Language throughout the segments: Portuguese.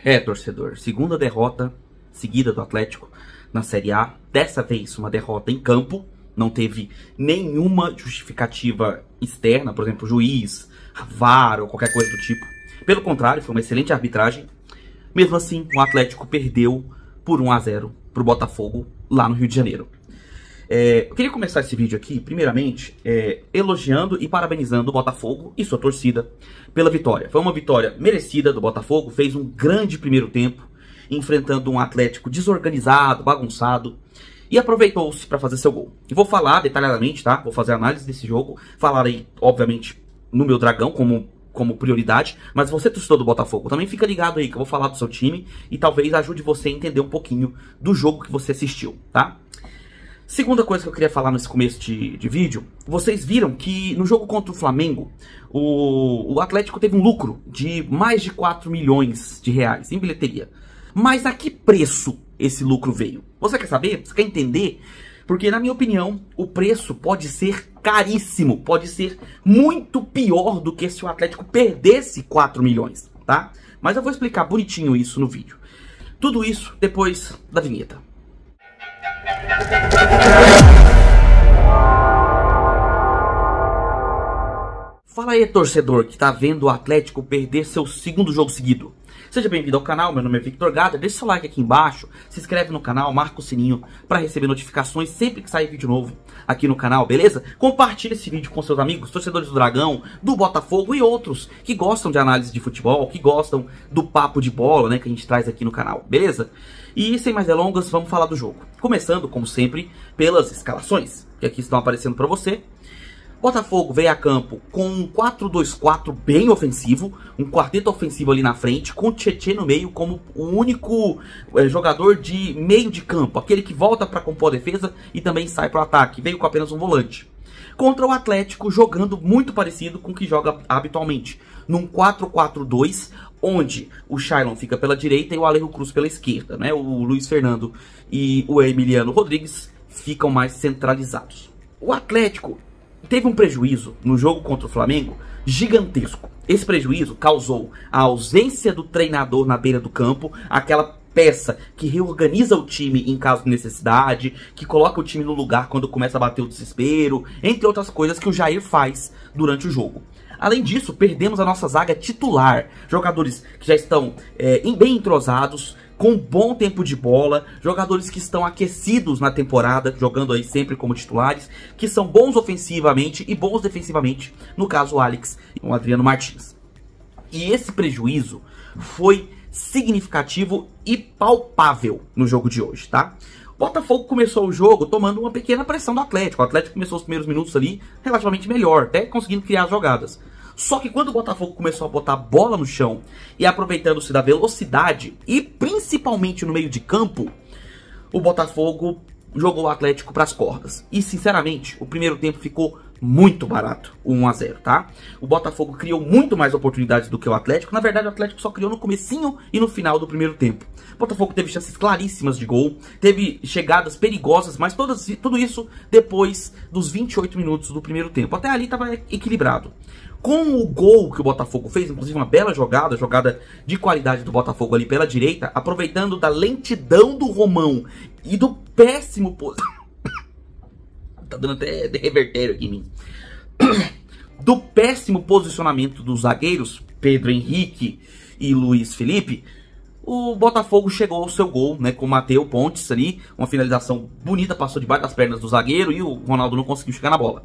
É, torcedor, segunda derrota seguida do Atlético na Série A. Dessa vez uma derrota em campo, não teve nenhuma justificativa externa, por exemplo, juiz, VAR ou qualquer coisa do tipo. Pelo contrário, foi uma excelente arbitragem. Mesmo assim, o Atlético perdeu por 1 a 0 para o Botafogo lá no Rio de Janeiro. Eu queria começar esse vídeo aqui, primeiramente, elogiando e parabenizando o Botafogo e sua torcida pela vitória. Foi uma vitória merecida do Botafogo, fez um grande primeiro tempo, enfrentando um Atlético desorganizado, bagunçado, e aproveitou-se para fazer seu gol. E vou falar detalhadamente, tá? Vou fazer análise desse jogo, falar aí, obviamente, no meu Dragão como prioridade, mas você, torcedor do Botafogo, também fica ligado aí que eu vou falar do seu time e talvez ajude você a entender um pouquinho do jogo que você assistiu, tá? Segunda coisa que eu queria falar nesse começo de vídeo, vocês viram que no jogo contra o Flamengo, o Atlético teve um lucro de mais de 4 milhões de reais em bilheteria. Mas a que preço esse lucro veio? Você quer saber? Você quer entender? Porque, na minha opinião, o preço pode ser caríssimo, pode ser muito pior do que se o Atlético perdesse 4 milhões, tá? Mas eu vou explicar bonitinho isso no vídeo. Tudo isso depois da vinheta. Fala aí, torcedor, que tá vendo o Atlético perder seu segundo jogo seguido. Seja bem-vindo ao canal, meu nome é Victor Gada, deixa seu like aqui embaixo, se inscreve no canal, marca o sininho para receber notificações sempre que sair vídeo novo aqui no canal, beleza? Compartilha esse vídeo com seus amigos, torcedores do Dragão, do Botafogo e outros que gostam de análise de futebol, que gostam do papo de bola, né, que a gente traz aqui no canal, beleza? E sem mais delongas, vamos falar do jogo. Começando, como sempre, pelas escalações, que aqui estão aparecendo para você. Botafogo veio a campo com um 4-2-4 bem ofensivo, um quarteto ofensivo ali na frente, com o Tietê no meio como o único jogador de meio de campo, aquele que volta para compor a defesa e também sai para o ataque, veio com apenas um volante. Contra o Atlético jogando muito parecido com o que joga habitualmente, num 4-4-2, onde o Shailon fica pela direita e o Alejo Cruz pela esquerda, né? O Luiz Fernando e o Emiliano Rodrigues ficam mais centralizados. O Atlético teve um prejuízo no jogo contra o Flamengo gigantesco. Esse prejuízo causou a ausência do treinador na beira do campo, aquela peça que reorganiza o time em caso de necessidade, que coloca o time no lugar quando começa a bater o desespero, entre outras coisas que o Jair faz durante o jogo. Além disso, perdemos a nossa zaga titular, jogadores que já estão bem entrosados, com bom tempo de bola, jogadores que estão aquecidos na temporada, jogando aí sempre como titulares, que são bons ofensivamente e bons defensivamente, no caso o Alex e o Adriano Martins. E esse prejuízo foi significativo e palpável no jogo de hoje, tá? O Botafogo começou o jogo tomando uma pequena pressão do Atlético. O Atlético começou os primeiros minutos ali relativamente melhor, até conseguindo criar as jogadas. Só que quando o Botafogo começou a botar a bola no chão e aproveitando-se da velocidade e principalmente no meio de campo, o Botafogo jogou o Atlético para as cordas. E sinceramente, o primeiro tempo ficou muito barato, o 1 a 0, tá? O Botafogo criou muito mais oportunidades do que o Atlético. Na verdade, o Atlético só criou no comecinho e no final do primeiro tempo. O Botafogo teve chances claríssimas de gol, teve chegadas perigosas, mas tudo isso depois dos 28 minutos do primeiro tempo. Até ali estava equilibrado. Com o gol que o Botafogo fez, inclusive uma bela jogada de qualidade do Botafogo ali pela direita, aproveitando da lentidão do Romão e do péssimo... tá dando até revertério aqui em mim. Do péssimo posicionamento dos zagueiros, Pedro Henrique e Luiz Felipe, o Botafogo chegou ao seu gol, né, com o Matheus Pontes ali, uma finalização bonita, passou debaixo das pernas do zagueiro e o Ronaldo não conseguiu chegar na bola.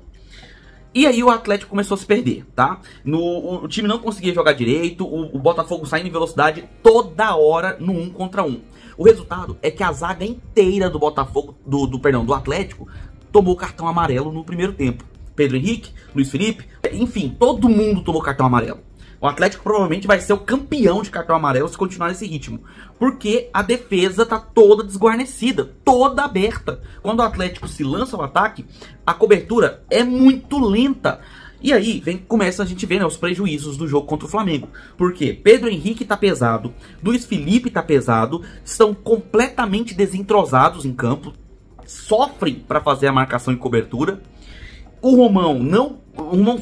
E aí o Atlético começou a se perder, tá? O time não conseguia jogar direito, o Botafogo saindo em velocidade toda hora no 1 contra 1. O resultado é que a zaga inteira do Botafogo, do Atlético, tomou cartão amarelo no primeiro tempo. Pedro Henrique, Luiz Felipe, enfim, todo mundo tomou cartão amarelo. O Atlético provavelmente vai ser o campeão de cartão amarelo se continuar nesse ritmo. Porque a defesa tá toda desguarnecida, toda aberta. Quando o Atlético se lança ao ataque, a cobertura é muito lenta. E aí começa a gente ver, né, os prejuízos do jogo contra o Flamengo. Porque Pedro Henrique tá pesado, Luiz Felipe tá pesado, estão completamente desentrosados em campo, sofrem para fazer a marcação e cobertura. O Romão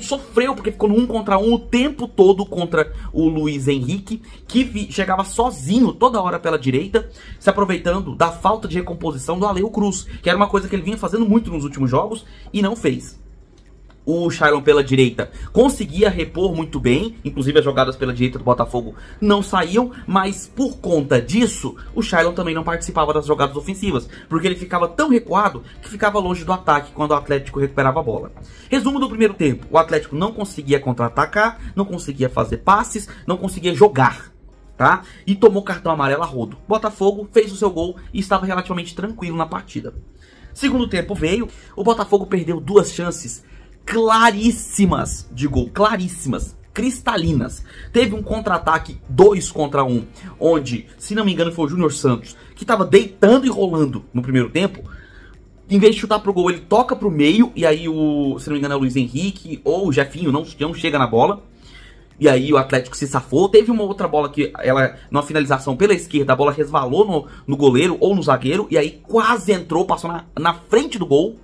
sofreu porque ficou no 1 contra 1 o tempo todo contra o Luiz Henrique, que chegava sozinho toda hora pela direita, se aproveitando da falta de recomposição do Alejo Cruz, que era uma coisa que ele vinha fazendo muito nos últimos jogos e não fez. O Shailon pela direita conseguia repor muito bem, inclusive as jogadas pela direita do Botafogo não saíam, mas por conta disso, o Shailon também não participava das jogadas ofensivas, porque ele ficava tão recuado que ficava longe do ataque quando o Atlético recuperava a bola. Resumo do primeiro tempo, o Atlético não conseguia contra-atacar, não conseguia fazer passes, não conseguia jogar, tá? E tomou cartão amarelo a rodo. O Botafogo fez o seu gol e estava relativamente tranquilo na partida. Segundo tempo veio, o Botafogo perdeu 2 chances claríssimas de gol, claríssimas, cristalinas. Teve um contra-ataque 2 contra 1, onde, se não me engano, foi o Júnior Santos, que estava deitando e rolando no primeiro tempo. Em vez de chutar pro gol, ele toca pro meio, e aí se não me engano é o Luiz Henrique ou o Jefinho não chega na bola. E aí o Atlético se safou. Teve uma outra bola que numa finalização pela esquerda, a bola resvalou no goleiro ou no zagueiro, e aí quase entrou, passou na frente do gol.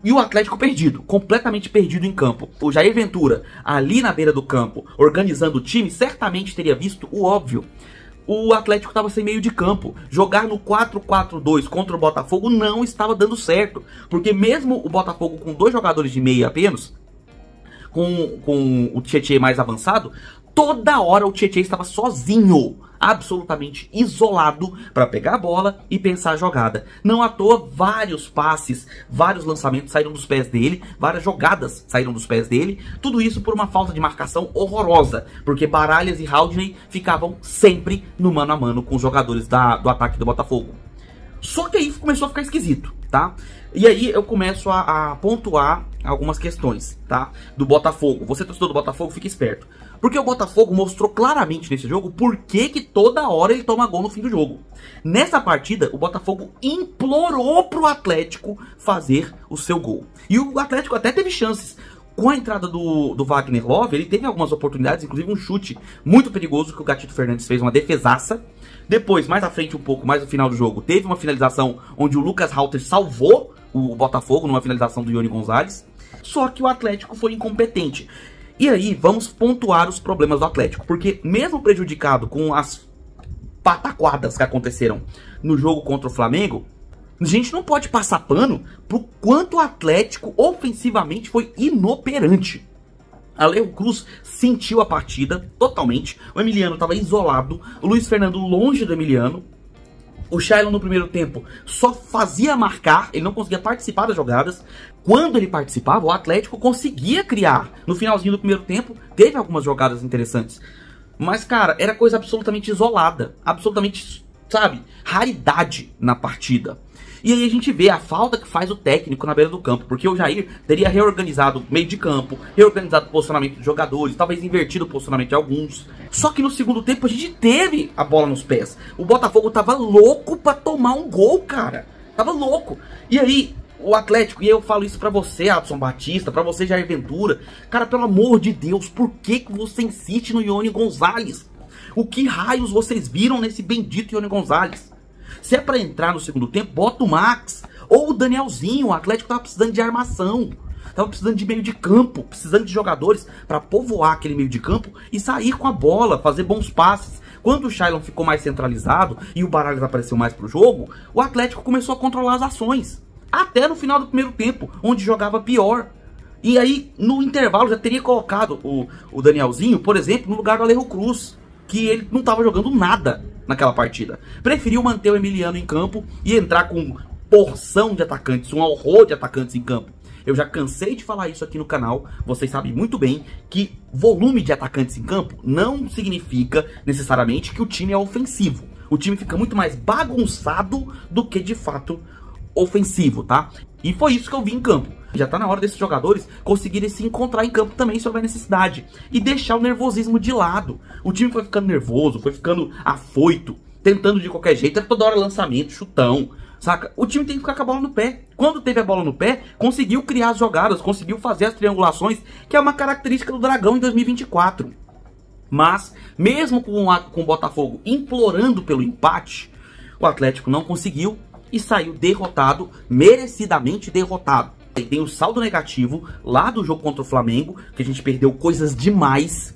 E o Atlético perdido, completamente perdido em campo. O Jair Ventura, ali na beira do campo, organizando o time, certamente teria visto o óbvio. O Atlético estava sem meio de campo. Jogar no 4-4-2 contra o Botafogo não estava dando certo. Porque mesmo o Botafogo com 2 jogadores de meia apenas, com o Tietê mais avançado, toda hora o Tietê estava sozinho, absolutamente isolado, para pegar a bola e pensar a jogada. Não à toa, vários passes, vários lançamentos saíram dos pés dele, várias jogadas saíram dos pés dele, tudo isso por uma falta de marcação horrorosa, porque Baralhas e Haldney ficavam sempre no mano a mano com os jogadores do ataque do Botafogo. Só que aí começou a ficar esquisito, tá? E aí eu começo a pontuar algumas questões, tá? Do Botafogo. Você, torcedor do Botafogo, fique esperto. Porque o Botafogo mostrou claramente nesse jogo por que toda hora ele toma gol no fim do jogo. Nessa partida, o Botafogo implorou pro Atlético fazer o seu gol. E o Atlético até teve chances. Com a entrada do Wagner Love, ele teve algumas oportunidades, inclusive um chute muito perigoso que o Gatito Fernandes fez, uma defesaça. Depois, mais à frente um pouco, mais no final do jogo, teve uma finalização onde o Lucas Halter salvou o Botafogo numa finalização do Ione Gonzalez. Só que o Atlético foi incompetente. E aí, vamos pontuar os problemas do Atlético. Porque mesmo prejudicado com as pataquadas que aconteceram no jogo contra o Flamengo, a gente não pode passar pano pro quanto o Atlético ofensivamente foi inoperante. Alejo Cruz sentiu a partida totalmente. O Emiliano estava isolado. O Luiz Fernando longe do Emiliano. O Shailon no primeiro tempo só fazia marcar, ele não conseguia participar das jogadas. Quando ele participava, o Atlético conseguia criar. No finalzinho do primeiro tempo, teve algumas jogadas interessantes. Mas, cara, era coisa absolutamente isolada. Absolutamente, sabe, raridade na partida. E aí a gente vê a falta que faz o técnico na beira do campo, porque o Jair teria reorganizado o meio de campo, reorganizado o posicionamento dos jogadores, talvez invertido o posicionamento de alguns. Só que no segundo tempo a gente teve a bola nos pés. O Botafogo tava louco pra tomar um gol, cara. Tava louco. E aí o Atlético, e eu falo isso pra você, Adson Batista, pra você, Jair Ventura. Cara, pelo amor de Deus, por que você insiste no Ione Gonzalez? O que raios vocês viram nesse bendito Ione Gonzalez? Se é pra entrar no segundo tempo, bota o Max ou o Danielzinho. O Atlético tava precisando de armação, tava precisando de meio de campo, precisando de jogadores pra povoar aquele meio de campo e sair com a bola, fazer bons passes. Quando o Shailon ficou mais centralizado e o Baralhas apareceu mais pro jogo, o Atlético começou a controlar as ações. Até no final do primeiro tempo, onde jogava pior. E aí, no intervalo, já teria colocado o Danielzinho, por exemplo, no lugar do Alejo Cruz, que ele não estava jogando nada naquela partida. Preferiu manter o Emiliano em campo e entrar com porção de atacantes, um horror de atacantes em campo. Eu já cansei de falar isso aqui no canal, vocês sabem muito bem que volume de atacantes em campo não significa necessariamente que o time é ofensivo. O time fica muito mais bagunçado do que de fato ofensivo, tá? E foi isso que eu vi em campo. Já tá na hora desses jogadores conseguirem se encontrar em campo também se houver necessidade. E deixar o nervosismo de lado. O time foi ficando nervoso, foi ficando afoito, tentando de qualquer jeito, era toda hora lançamento, chutão, saca? O time tem que ficar com a bola no pé. Quando teve a bola no pé, conseguiu criar as jogadas, conseguiu fazer as triangulações, que é uma característica do Dragão em 2024. Mas, mesmo com o Botafogo implorando pelo empate, o Atlético não conseguiu e saiu derrotado, merecidamente derrotado. Tem o saldo negativo lá do jogo contra o Flamengo, que a gente perdeu coisas demais.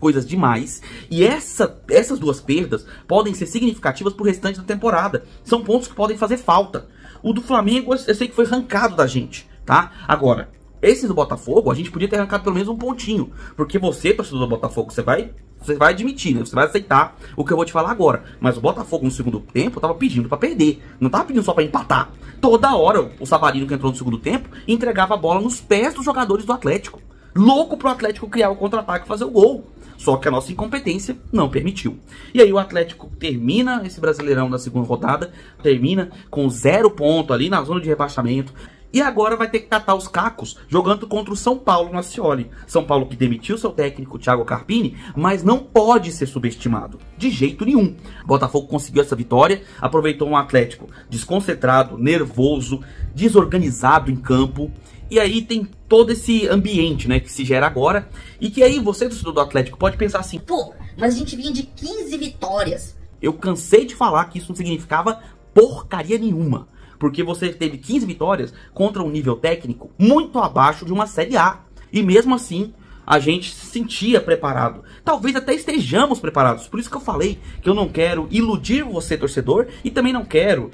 E essas duas perdas podem ser significativas pro restante da temporada. São pontos que podem fazer falta. O do Flamengo, eu sei que foi arrancado da gente, tá? Agora, esse do Botafogo, a gente podia ter arrancado pelo menos um pontinho. Porque você, torcedor do Botafogo, você vai admitir, né? Você vai aceitar o que eu vou te falar agora. Mas o Botafogo no segundo tempo tava pedindo pra perder. Não tava pedindo só pra empatar. Toda hora o Savarino, que entrou no segundo tempo, entregava a bola nos pés dos jogadores do Atlético. Louco pro Atlético criar o contra-ataque e fazer o gol. Só que a nossa incompetência não permitiu. E aí o Atlético termina esse Brasileirão da segunda rodada, termina com 0 ponto ali na zona de rebaixamento. E agora vai ter que catar os cacos jogando contra o São Paulo no Scioli. São Paulo que demitiu seu técnico, Thiago Carpini, mas não pode ser subestimado. De jeito nenhum. Botafogo conseguiu essa vitória, aproveitou um Atlético desconcentrado, nervoso, desorganizado em campo. E aí tem todo esse ambiente, né, que se gera agora. E que aí você, torcedor do Atlético, pode pensar assim: pô, mas a gente vinha de 15 vitórias. Eu cansei de falar que isso não significava porcaria nenhuma. Porque você teve 15 vitórias contra um nível técnico muito abaixo de uma Série A. E mesmo assim, a gente se sentia preparado. Talvez até estejamos preparados. Por isso que eu falei que eu não quero iludir você, torcedor, e também não quero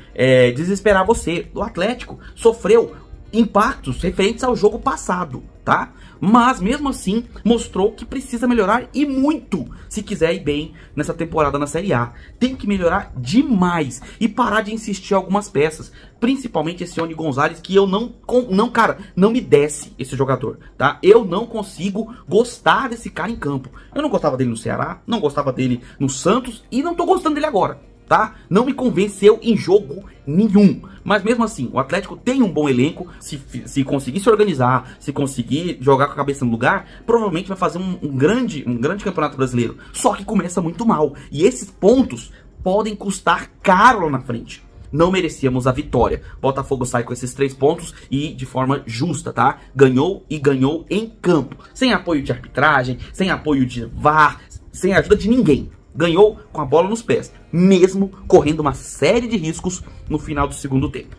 desesperar você. O Atlético sofreu impactos referentes ao jogo passado, tá? Mas mesmo assim mostrou que precisa melhorar e muito se quiser ir bem nessa temporada na Série A. Tem que melhorar demais e parar de insistir em algumas peças, principalmente esse Oni Gonzalez, que eu não me desce esse jogador, tá? Eu não consigo gostar desse cara em campo. Eu não gostava dele no Ceará, não gostava dele no Santos e não tô gostando dele agora, tá? Não me convenceu em jogo nenhum. Mas mesmo assim, o Atlético tem um bom elenco. Se conseguir se organizar, se conseguir jogar com a cabeça no lugar, provavelmente vai fazer um grande campeonato brasileiro. Só que começa muito mal. E esses pontos podem custar caro lá na frente. Não merecíamos a vitória. Botafogo sai com esses 3 pontos e de forma justa, tá? Ganhou e ganhou em campo. Sem apoio de arbitragem, sem apoio de VAR, sem ajuda de ninguém. Ganhou com a bola nos pés, mesmo correndo uma série de riscos no final do segundo tempo.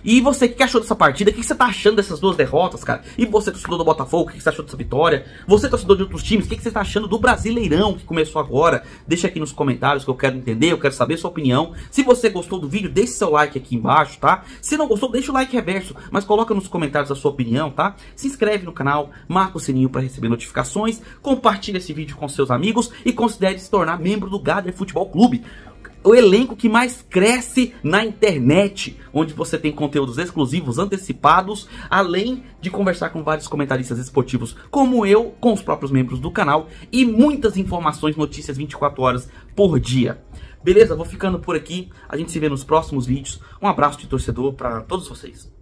E você, o que achou dessa partida? O que você tá achando dessas duas derrotas, cara? E você, torcedor do Botafogo, o que você achou dessa vitória? Você, torcedor de outros times, o que você tá achando do Brasileirão que começou agora? Deixa aqui nos comentários que eu quero entender, eu quero saber a sua opinião. Se você gostou do vídeo, deixe seu like aqui embaixo, tá? Se não gostou, deixa o like reverso, mas coloca nos comentários a sua opinião, tá? Se inscreve no canal, marca o sininho para receber notificações, compartilha esse vídeo com seus amigos e considere se tornar membro do Gadler Futebol Clube. O elenco que mais cresce na internet, onde você tem conteúdos exclusivos, antecipados, além de conversar com vários comentaristas esportivos como eu, com os próprios membros do canal e muitas informações, notícias 24 horas por dia. Beleza? Vou ficando por aqui, a gente se vê nos próximos vídeos. Um abraço de torcedor para todos vocês.